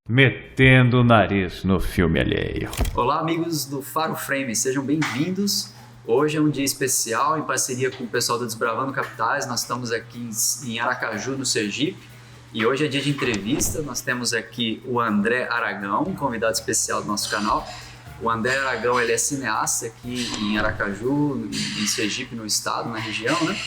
Metendo o nariz no filme alheio. Olá, amigos do Faro Frame, sejam bem-vindos. Hoje é um dia especial em parceria com o pessoal do Desbravando Capitais. Nós estamos aqui em Aracaju, no Sergipe, e hoje é dia de entrevista. Nós temos aqui o André Aragão, um convidado especial do nosso canal. O André Aragão, ele é cineasta aqui em Aracaju, em Sergipe, no estado, na região, né?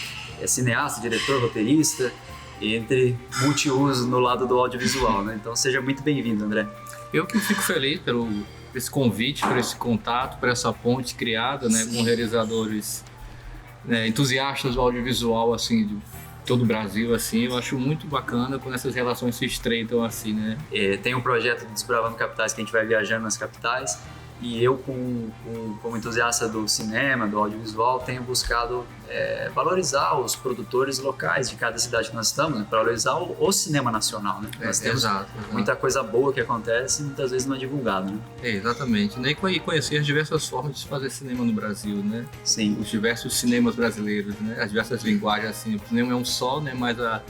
É cineasta, diretor, roteirista, entre multiuso no lado do audiovisual, né? Então seja muito bem-vindo, André. Eu que fico feliz pelo esse convite, por esse contato, por essa ponte criada, né, com realizadores, né, entusiastas do audiovisual, assim, de todo o Brasil, assim. Eu acho muito bacana quando essas relações se estreitam assim, né? Tem um projeto do Desbravando Capitais que a gente vai viajando nas capitais, e eu, como entusiasta do cinema, do audiovisual, tenho buscado valorizar os produtores locais de cada cidade que nós estamos, né? Valorizar o cinema nacional, né? Nós temos muita coisa boa que acontece e muitas vezes não é divulgado, né? Exatamente. E conhecer as diversas formas de fazer cinema no Brasil, né? Sim. Os diversos cinemas brasileiros, né? As diversas linguagens, assim. O cinema é um só, né? Mas a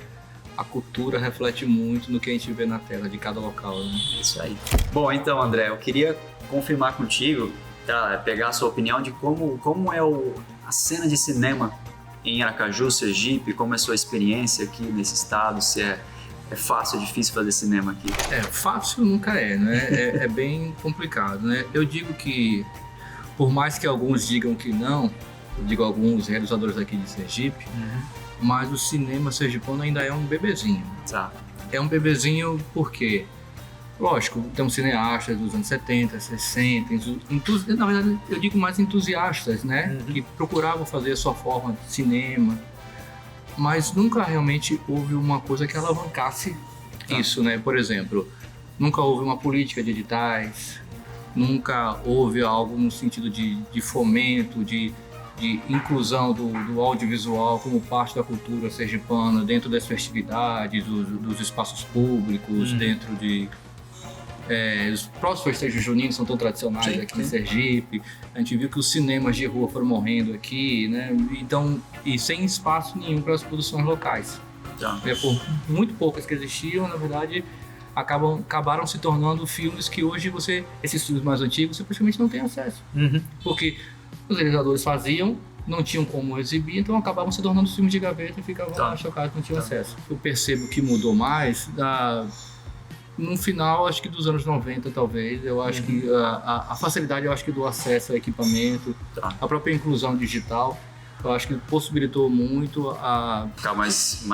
cultura reflete muito no que a gente vê na tela de cada local, né? Isso aí. Bom, então, André, eu queria confirmar contigo, pegar a sua opinião de como é a cena de cinema em Aracaju, Sergipe, como é a sua experiência aqui nesse estado, se é fácil ou difícil fazer cinema aqui? Fácil nunca é, né? É bem complicado, né? Eu digo que, por mais que alguns digam que não, eu digo alguns realizadores aqui de Sergipe, mas o cinema sergipano ainda é um bebezinho. Tá. É um bebezinho porque, lógico, temos cineastas dos anos 70, 60, na verdade eu digo mais entusiastas, né? Que procuravam fazer a sua forma de cinema, mas nunca realmente houve uma coisa que alavancasse isso, né? Por exemplo, nunca houve uma política de editais, nunca houve algo no sentido de fomento, de inclusão do audiovisual como parte da cultura sergipana dentro das festividades, dos espaços públicos, dentro de... os próximos festejos juninos são tão tradicionais aqui em Sergipe. A gente viu que os cinemas de rua foram morrendo aqui, né? Então, e sem espaço nenhum para as produções locais. Por muito poucas que existiam, na verdade, acabaram se tornando filmes que hoje esses filmes mais antigos, você praticamente não tem acesso. Porque os realizadores faziam, não tinham como exibir, então acabavam se tornando filmes de gaveta e ficavam lá chocados que não tinham acesso. Eu percebo que mudou mais no final, acho que dos anos 90, talvez. Eu acho que a facilidade, eu acho que do acesso a equipamento, a própria inclusão digital, eu acho que possibilitou muito ficar mais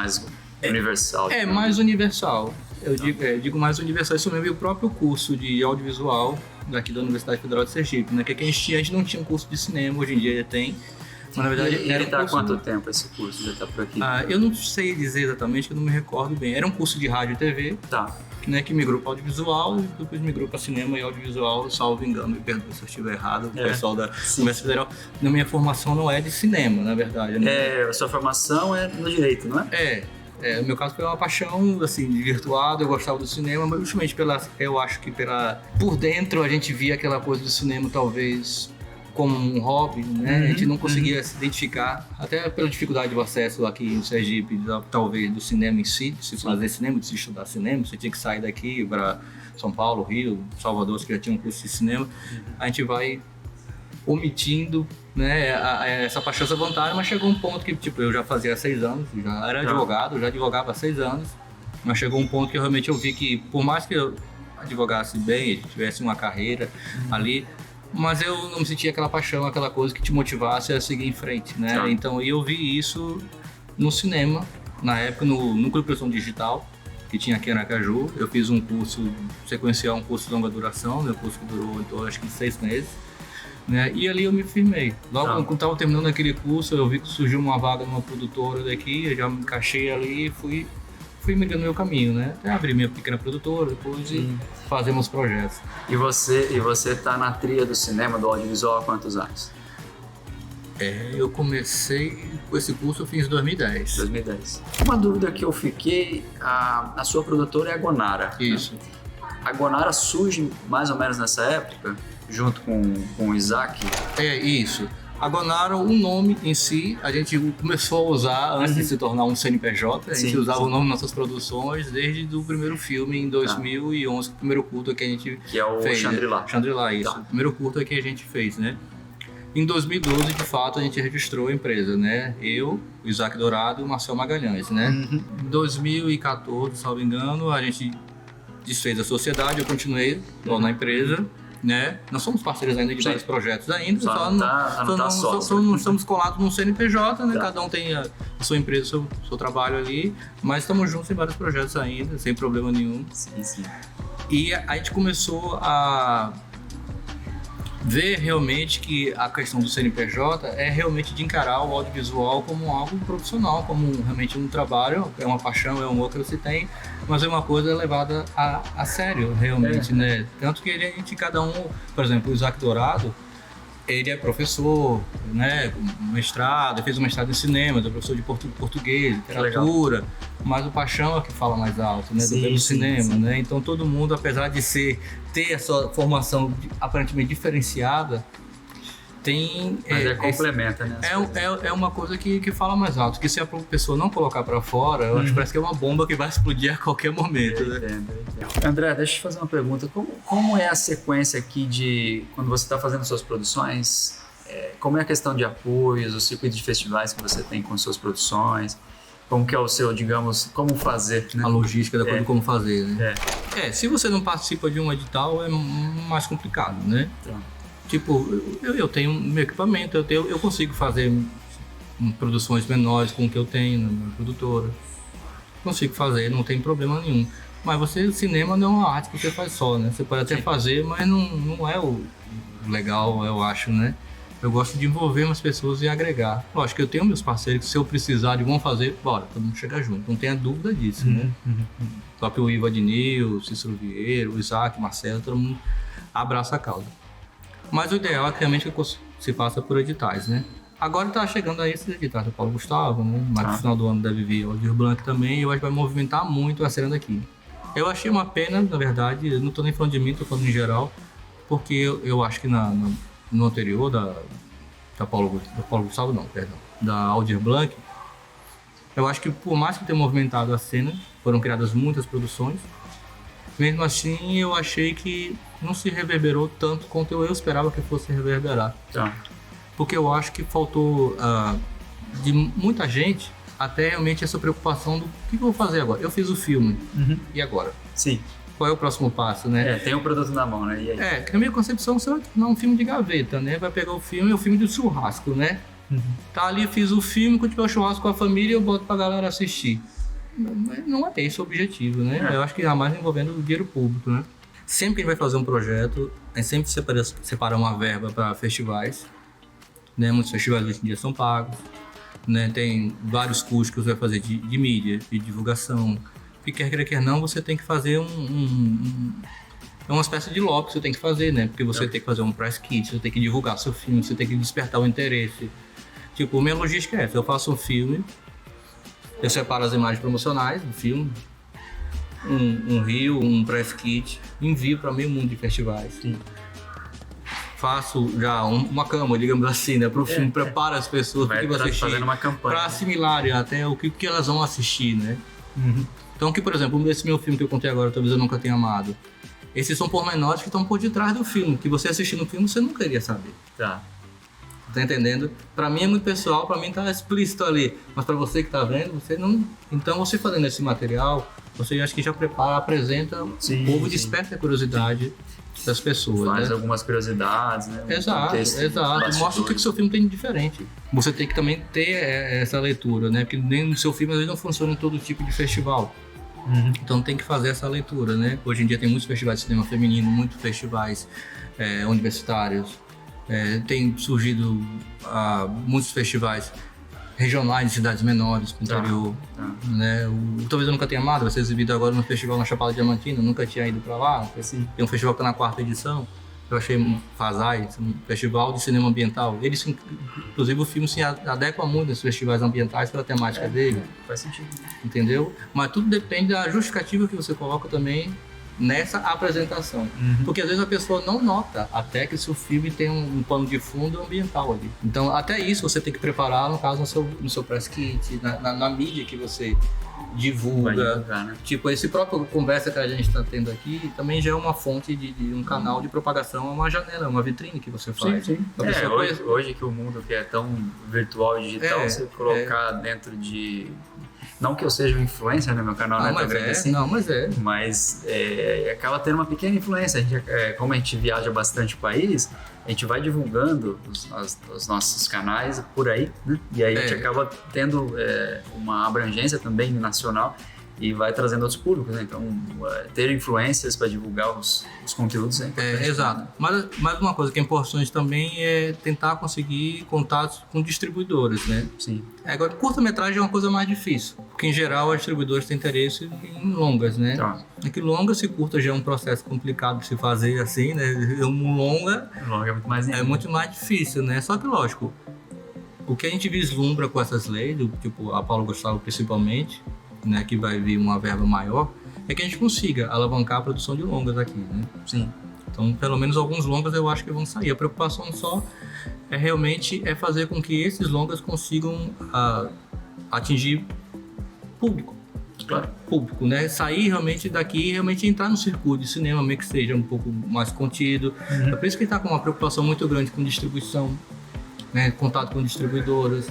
universal. Mais universal. Eu digo mais universal, isso mesmo. E o próprio curso de audiovisual daqui da Universidade Federal de Sergipe, né? Que a gente não tinha um curso de cinema, hoje em dia já tem. Mas, na verdade, ele está há quanto tempo esse curso? Já está por aqui? Eu não sei dizer exatamente, eu não me recordo bem. Era um curso de rádio e TV, né, que migrou para audiovisual e depois migrou para cinema e audiovisual, salvo engano, me perdoe se eu estiver errado, o pessoal da Universidade Federal. Na minha formação não é de cinema, na verdade. Né? A sua formação é no direito, não é? No meu caso foi uma paixão, assim, desvirtuada. Eu gostava do cinema, mas justamente eu acho que por dentro a gente via aquela coisa do cinema talvez como um hobby, né? A gente não conseguia se identificar, até pela dificuldade do acesso aqui em Sergipe, talvez do cinema em si, de se fazer cinema, de se estudar cinema. Você tinha que sair daqui para São Paulo, Rio, Salvador, que já tinha um curso de cinema. A gente vai omitindo, né, essa paixão, essa vontade, mas chegou um ponto que, tipo, eu já fazia 6 anos, já era advogado, já advogava há 6 anos, mas chegou um ponto que realmente eu vi que, por mais que eu advogasse bem, tivesse uma carreira ali, mas eu não sentia aquela paixão, aquela coisa que te motivasse a seguir em frente, né? Então eu vi isso no cinema, na época, no Núcleo de Produção Digital, que tinha aqui em Aracaju. Eu fiz um curso sequencial, um curso de longa duração, meu curso que durou, então, acho que 6 meses. Né? E ali eu me firmei. Logo quando estava terminando aquele curso, eu vi que surgiu uma vaga numa produtora daqui, eu já me encaixei ali e fui migrando meu caminho, né? Até abri minha pequena produtora depois e fazemos projetos. E você tá na trilha do cinema, do audiovisual há quantos anos? Eu comecei com esse curso, eu fiz em 2010. 2010. Uma dúvida que eu fiquei, a sua produtora é a Gonara. Isso. Né? A Gonara surge mais ou menos nessa época? Junto com o Isaac? Isso. A Gonaro, o nome em si, a gente começou a usar antes de se tornar um CNPJ. A gente usava o nome nas nossas produções desde o primeiro filme, em 2011, o primeiro curta que a gente Que é o fez. Shangri-La. Shangri-La, isso. O primeiro curta que a gente fez, né? Em 2012, de fato, a gente registrou a empresa, né? Eu, o Isaac Dourado e o Marcel Magalhães, né? Em 2014, salvo engano, a gente desfez a sociedade, eu continuei lá na empresa, né? Nós somos parceiros ainda de vários projetos ainda, só não estamos colados num CNPJ, né? Cada um tem a sua empresa, o seu trabalho ali, mas estamos juntos em vários projetos ainda, sem problema nenhum. Sim. E a gente começou a ver realmente que a questão do CNPJ é realmente de encarar o audiovisual como algo profissional, como realmente um trabalho, é uma paixão, é um amor que você tem, mas é uma coisa levada a sério, realmente, né? Tanto que a gente, cada um, por exemplo, o Isaac Dourado, ele é professor, né, mestrado, fez um mestrado em cinema, é professor de português, literatura, mas o paixão é o que fala mais alto, né, do cinema, né? Então todo mundo, apesar de ter a sua formação aparentemente diferenciada, tem... Mas complementa, né? É uma coisa que fala mais alto, que se a pessoa não colocar pra fora, eu acho que parece que é uma bomba que vai explodir a qualquer momento, né? Entendo. André, deixa eu te fazer uma pergunta. Como é a sequência aqui de... Quando você está fazendo suas produções, como é a questão de apoios, o circuito de festivais que você tem com suas produções? Como que é o seu, digamos, como fazer, né? A logística da coisa, como fazer, né? Se você não participa de um edital, é mais complicado, né? Tipo, eu tenho meu equipamento, eu consigo fazer produções menores com o que eu tenho na minha produtora. Consigo fazer, não tem problema nenhum. Mas o cinema não é uma arte que você faz só, né? Você pode até fazer, mas não é o legal, eu acho, né? Eu gosto de envolver umas pessoas e agregar. Lógico que eu tenho meus parceiros que se eu precisar de vão fazer, bora, todo mundo chega junto. Não tenha dúvida disso, né? O próprio Ivo Adnil, o Cícero Vieira, o Isaac, o Marcelo, todo mundo abraça a causa. Mas o ideal é que realmente se faça por editais, né? Agora está chegando aí esses editais do Paulo Gustavo, né? Mas no final do ano deve vir o Aldir Blanc também, e eu acho que vai movimentar muito a cena daqui. Eu achei uma pena, na verdade, eu não estou nem falando de mim, estou falando em geral, porque eu acho que no anterior da Paulo Gustavo, não, perdão, da Aldir Blanc, eu acho que por mais que tenha movimentado a cena, foram criadas muitas produções, mesmo assim eu achei que não se reverberou tanto quanto eu esperava que fosse reverberar. Porque eu acho que faltou de muita gente até realmente essa preocupação do que eu vou fazer agora. Eu fiz o filme, e agora? Sim. Qual é o próximo passo, né? Tem um produto na mão, né? E aí? Na minha concepção, você vai tornar um filme de gaveta, né? Vai pegar o filme, é o filme do churrasco, né? Tá ali, fiz o filme, quando tiver o churrasco com a família, eu boto pra galera assistir. Não é esse o objetivo, né? Eu acho que jamais envolvendo o dinheiro público, né? Sempre que a gente vai fazer um projeto, a gente sempre separa uma verba para festivais, né? Muitos festivais hoje em dia são pagos, né? Tem vários custos que você vai fazer de mídia, de divulgação. E quer não, você tem que fazer é uma espécie de lobby que você tem que fazer, né? Porque você tem que fazer um press kit, você tem que divulgar seu filme, você tem que despertar o interesse. Tipo, minha logística é essa, eu faço um filme, eu separo as imagens promocionais do filme, um reel, um press kit, envio para meio mundo de festivais. Faço já uma cama, digamos assim, né, para o filme, preparo as pessoas para fazendo uma campanha, para assimilarem até o que elas vão assistir, né? Então, que por exemplo, esse meu filme que eu contei agora, Talvez Eu Nunca Tenha Amado, esses são pormenores que estão por detrás do filme, que você assistindo o filme você não queria saber. Tá entendendo? Pra mim é muito pessoal, pra mim tá explícito ali, mas pra você que tá vendo, você não... Então você fazendo esse material, você acho que já apresenta o povo, desperta a curiosidade das pessoas. Faz né? algumas curiosidades, né? Exato. Mostra o que o seu filme tem de diferente. Você tem que também ter essa leitura, né? Porque nem no seu filme às vezes não funciona em todo tipo de festival. Então tem que fazer essa leitura, né? Hoje em dia tem muitos festivais de cinema feminino, muitos festivais universitários. Tem surgido muitos festivais regionais de cidades menores do interior. Né? Talvez Eu Nunca Tenha Amado vai ser exibido agora no festival na Chapada Diamantina, nunca tinha ido para lá. Tem um festival que está na 4ª edição, eu achei FASAI, um festival de cinema ambiental. Eles, inclusive o filme se adequa muito aos festivais ambientais pela temática dele. Faz sentido. Entendeu? Mas tudo depende da justificativa que você coloca também nessa apresentação. Porque às vezes a pessoa não nota até que seu filme tem um pano de fundo ambiental ali. Então até isso você tem que preparar, no caso, no seu press kit, na mídia que você divulga. Né? Tipo, esse próprio conversa que a gente está tendo aqui também já é uma fonte de um canal de propagação, uma janela, uma vitrine que você faz. Sim. Hoje que o mundo que é tão virtual e digital, você colocar dentro de... Não que eu seja um influencer, né? Meu canal não é tão grande assim. Mas acaba tendo uma pequena influência. Como a gente viaja bastante o país, a gente vai divulgando os nossos canais por aí, né? E aí a gente acaba tendo uma abrangência também nacional e vai trazendo outros públicos, né? Então, ter influências para divulgar os conteúdos é importante. Exato. Mas uma coisa que é importante também é tentar conseguir contatos com distribuidores, né? Sim. Agora, curta-metragem é uma coisa mais difícil, porque em geral os distribuidores têm interesse em longas, né? Tá. É que longas e curta já é um processo complicado de se fazer assim, né? Um longa é muito mais difícil, né? Só que, lógico, o que a gente vislumbra com essas leis, tipo a Paulo Gustavo principalmente, né, que vai vir uma verba maior, é que a gente consiga alavancar a produção de longas aqui, né? Sim. Então, pelo menos alguns longas eu acho que vão sair. A preocupação só realmente fazer com que esses longas consigam atingir público. Claro. Público, né? Sair realmente daqui e realmente entrar no circuito de cinema, meio que seja um pouco mais contido. É por isso que está com uma preocupação muito grande com distribuição, né? Contato com distribuidoras,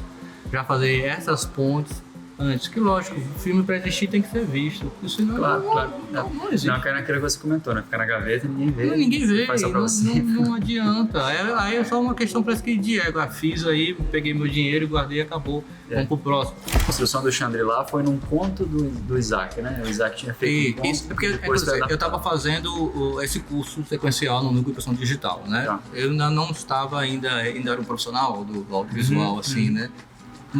já fazer essas pontes antes, que lógico, o filme para existir tem que ser visto. Isso não, claro. Não existe. Não, naquilo que você comentou, né? Ficar na gaveta e ninguém vê. Ninguém vê, faz só pra você. Não adianta. Aí é só uma questão, parece que de ego. Fiz aí, peguei meu dinheiro, guardei e acabou. Vamos pro próximo. A construção do Shangri-La foi num conto do Isaac, né? O Isaac tinha feito isso, porque eu estava fazendo esse curso sequencial no Núcleo de Impressão Digital, né? Tá. Eu ainda não estava, ainda era um profissional do audiovisual, assim, né?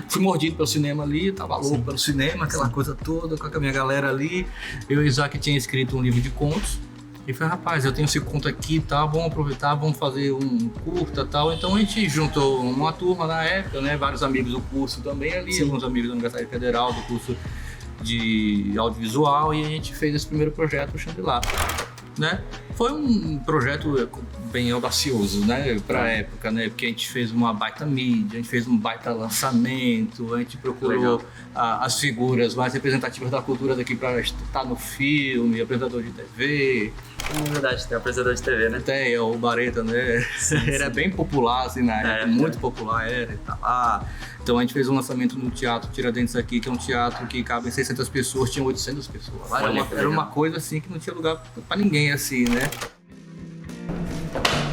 Fui mordido pelo cinema ali, tava louco pelo cinema, aquela coisa toda, com a minha galera ali. Eu e o Isaac tinha escrito um livro de contos. E falei, rapaz, eu tenho esse conto aqui e tal, vamos aproveitar, vamos fazer um curta e tal. Então a gente juntou uma turma na época, né? Vários amigos do curso também ali, alguns amigos da Universidade Federal, do curso de audiovisual, e a gente fez esse primeiro projeto, o Shangri-La, né? Foi um projeto bem audacioso, né, pra época, né, porque a gente fez uma baita mídia, a gente fez um baita lançamento, a gente procurou as figuras mais representativas da cultura daqui pra estar no filme, apresentador de TV. É verdade, tem um apresentador de TV, né? Tem, o Bareta, né, ele é bem popular, assim, na época, muito popular, ele tá lá. Então a gente fez um lançamento no Teatro Tiradentes aqui, que é um teatro que cabe 600 pessoas, tinha 800 pessoas. Era uma coisa assim que não tinha lugar pra ninguém, assim, né?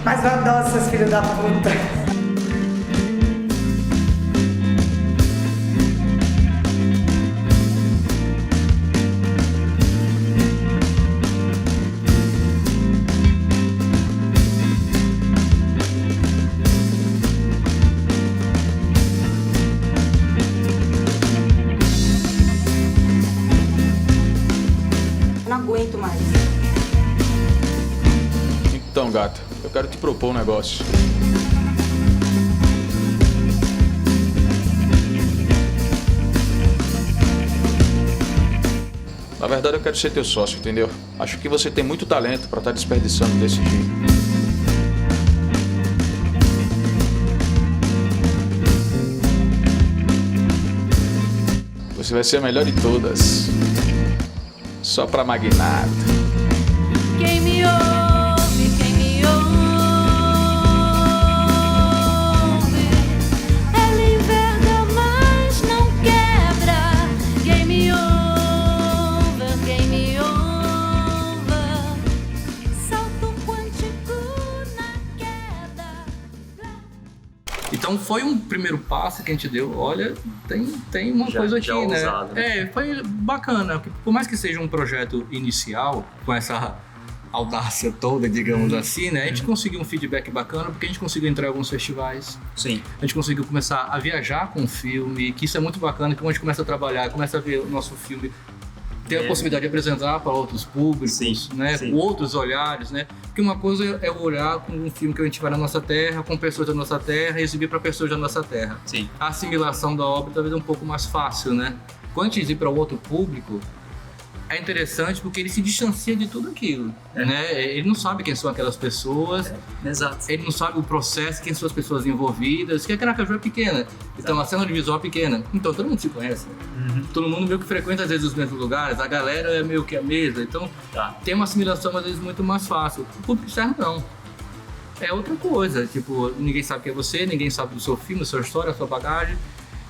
Mas eu adoro seus filhos da puta. Não aguento mais. Então, gata, eu quero te propor um negócio. Na verdade, eu quero ser teu sócio, entendeu? Acho que você tem muito talento pra estar desperdiçando desse jeito. Você vai ser a melhor de todas. Só pra magnata. Quem me ouve, quem me ouve, ela enverga, mas não quebra. Quem me ouve, salto quântico na queda. Então foi um primeiro passo que a gente deu. Olha, tem uma coisa aqui, né? Ousado, né? Foi bacana. Por mais que seja um projeto inicial, com essa audácia toda, digamos assim, né? A gente conseguiu um feedback bacana, porque a gente conseguiu entrar em alguns festivais. Sim. A gente conseguiu começar a viajar com o filme, que isso é muito bacana, que quando a gente começa a trabalhar, começa a ver o nosso filme, ter a possibilidade de apresentar para outros públicos, né? Com outros olhares, né? Porque uma coisa é olhar com um filme que a gente vai na nossa terra, com pessoas da nossa terra, e exibir para pessoas da nossa terra. Sim. A assimilação da obra talvez é um pouco mais fácil, né? Quando a gente ir para outro público, é interessante porque ele se distancia de tudo aquilo, né? Ele não sabe quem são aquelas pessoas, Exato. ele não sabe o processo, quem são as pessoas envolvidas, que a Aracaju é pequena, então a cena audiovisual é pequena, então todo mundo se conhece, todo mundo meio que frequenta às vezes os mesmos lugares, a galera é meio que a mesma, então Tá. tem uma assimilação às vezes muito mais fácil. O público externo não. É outra coisa, tipo, ninguém sabe quem é você, ninguém sabe do seu filme, da sua história, da sua bagagem.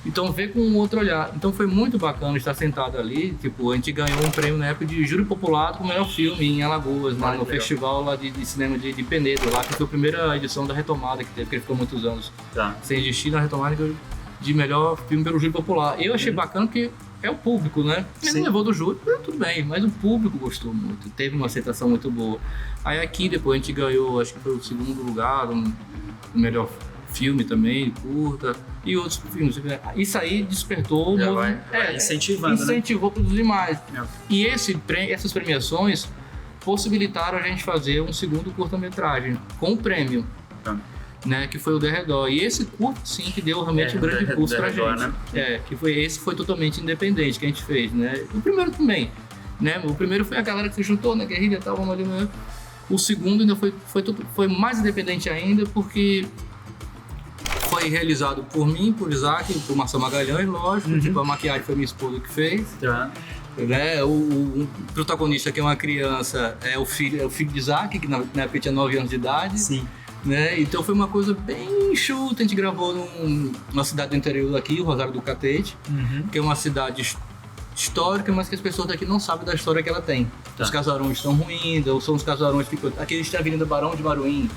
Então vê com um outro olhar. Então foi muito bacana estar sentado ali, tipo, a gente ganhou um prêmio na época de Júri Popular com o melhor filme em Alagoas, lá no legal. festival lá de cinema de Penedo, lá que foi a primeira edição da Retomada que teve, que ele ficou muitos anos Tá. sem existir, na Retomada de melhor filme pelo Júri Popular. Eu achei bacana porque é o público, né? Ele Sim. não levou do júri, tudo bem, mas o público gostou muito, teve uma aceitação muito boa. Aí aqui depois a gente ganhou, acho que foi o segundo lugar, o melhor filme também, curta, e outros filmes. Isso aí despertou Já um vai incentivando, né? incentivou a produzir mais. É. E essas premiações possibilitaram a gente fazer um segundo curta-metragem com o prêmio, Tá. né, que foi o Derredor. E esse curto, sim, que deu realmente um grande impulso pra Derredor, gente. né? Esse foi totalmente independente que a gente fez, né? O primeiro também, né? O primeiro foi a galera que se juntou na guerrilha, estavam ali, né? O segundo ainda foi mais independente ainda, porque foi realizado por mim, por Isaac, por Marcelo Magalhães, lógico. Tipo, a maquiagem foi minha esposa que fez. Tá. Né? O protagonista, que é uma criança, é o filho de Isaac, que na época tinha 9 anos de idade. Sim. Né? Então foi uma coisa bem enxuta. A gente gravou numa cidade do interior daqui, Rosário do Catete, que é uma cidade histórica, mas que as pessoas daqui não sabem da história que ela tem. Tá. Os casarões estão ruindo, ou são os casarões que ficam... Aqui a gente tem a Avenida Barão de Maruim.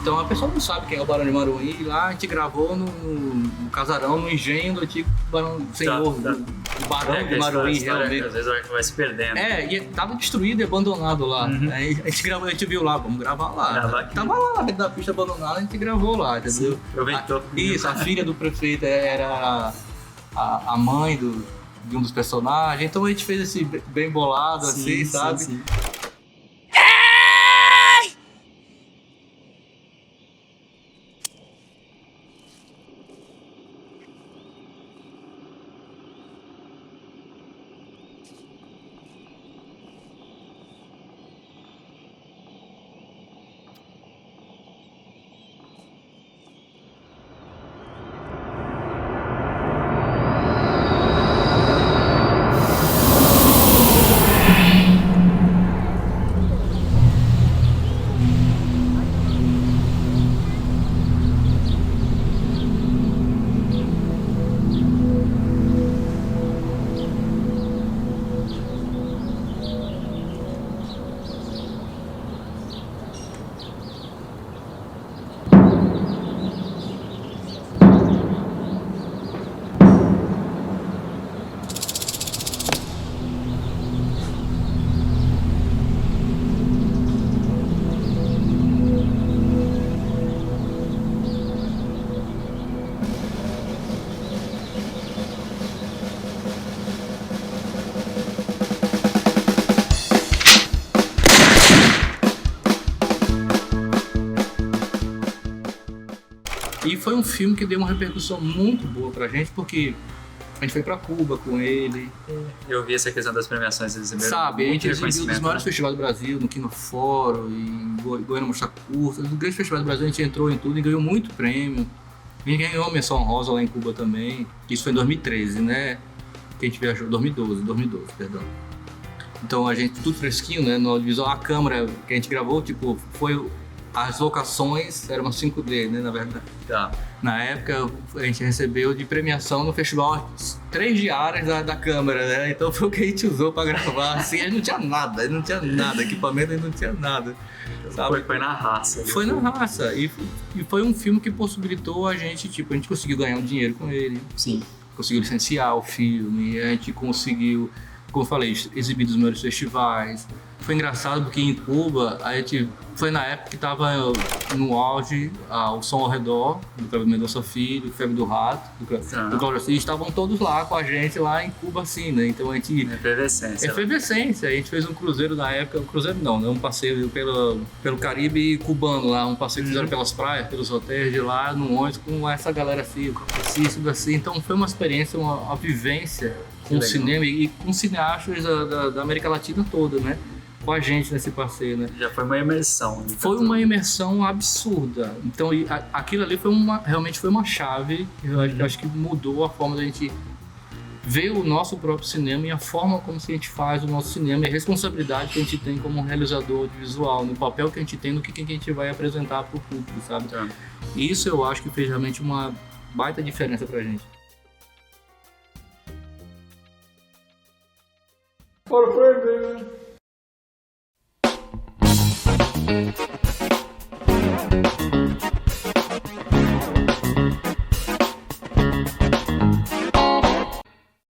Então a pessoa não sabe quem é o Barão de Maruim, e lá a gente gravou no casarão, no engenho do antigo Barão Senhor, tá. do Barão É, de que a Maruim, história, realmente. às vezes vai se perdendo. E tava destruído e abandonado lá. Aí a gente gravou, a gente viu lá, vamos gravar lá. Gravar aqui. Tava lá dentro da pista abandonada, a gente gravou lá, entendeu? Aproveitou. Isso, a filha do prefeito era a mãe de um dos personagens, então a gente fez esse bem bolado, assim, sabe? Sim. E foi um filme que deu uma repercussão muito boa pra gente, porque a gente foi pra Cuba com ele, Eu vi essa questão das premiações, eles receberam sabe? A muito gente exibiu dos reconhecimento, maiores né? festivais do Brasil, no Quinofórum, em Goiânia Mostra Curta, nos grandes festivais do Brasil a gente entrou em tudo e ganhou muito prêmio. A gente ganhou a menção honrosa lá em Cuba também, isso foi em 2013, né? Que a gente viajou, 2012, perdão. Então a gente, tudo fresquinho, né? No audiovisual, a câmera que a gente gravou, tipo, foi... As locações eram 5D, né, na verdade. Tá. Na época, a gente recebeu de premiação no festival 3 diárias da câmera, né? Então foi o que a gente usou pra gravar, assim, aí não tinha nada, equipamento aí não tinha nada, sabe? Foi na raça. Foi na raça, e foi um filme que possibilitou a gente, tipo, a gente conseguiu ganhar um dinheiro com ele, Sim. conseguiu licenciar o filme, a gente conseguiu, como eu falei, exibir nos maiores festivais. Foi engraçado porque em Cuba, a gente foi na época que estava no auge o Som ao Redor, do Cláudio Mendonça Filho, Febre do Rato, do Cláudio Assis, estavam todos lá com a gente lá em Cuba, assim, né? Então a gente... Efervescência. Efervescência. A gente fez um cruzeiro na época, um cruzeiro não, né? Um passeio pelo Caribe cubano lá, um passeio que fizeram pelas praias, pelos hotéis de lá, no ônibus, com essa galera assim, assim. Então foi uma experiência, uma vivência com o legal. cinema e com cineastas da América Latina toda, né? Com a gente nesse passeio, né? Já foi uma imersão. né? Foi uma imersão absurda. Então, aquilo ali realmente foi uma chave. Eu acho que mudou a forma da gente ver o nosso próprio cinema e a forma como a gente faz o nosso cinema e a responsabilidade que a gente tem como realizador audiovisual, no papel que a gente tem, no que a gente vai apresentar para o público, sabe? Tá. E isso eu acho que fez realmente uma baita diferença pra gente. For further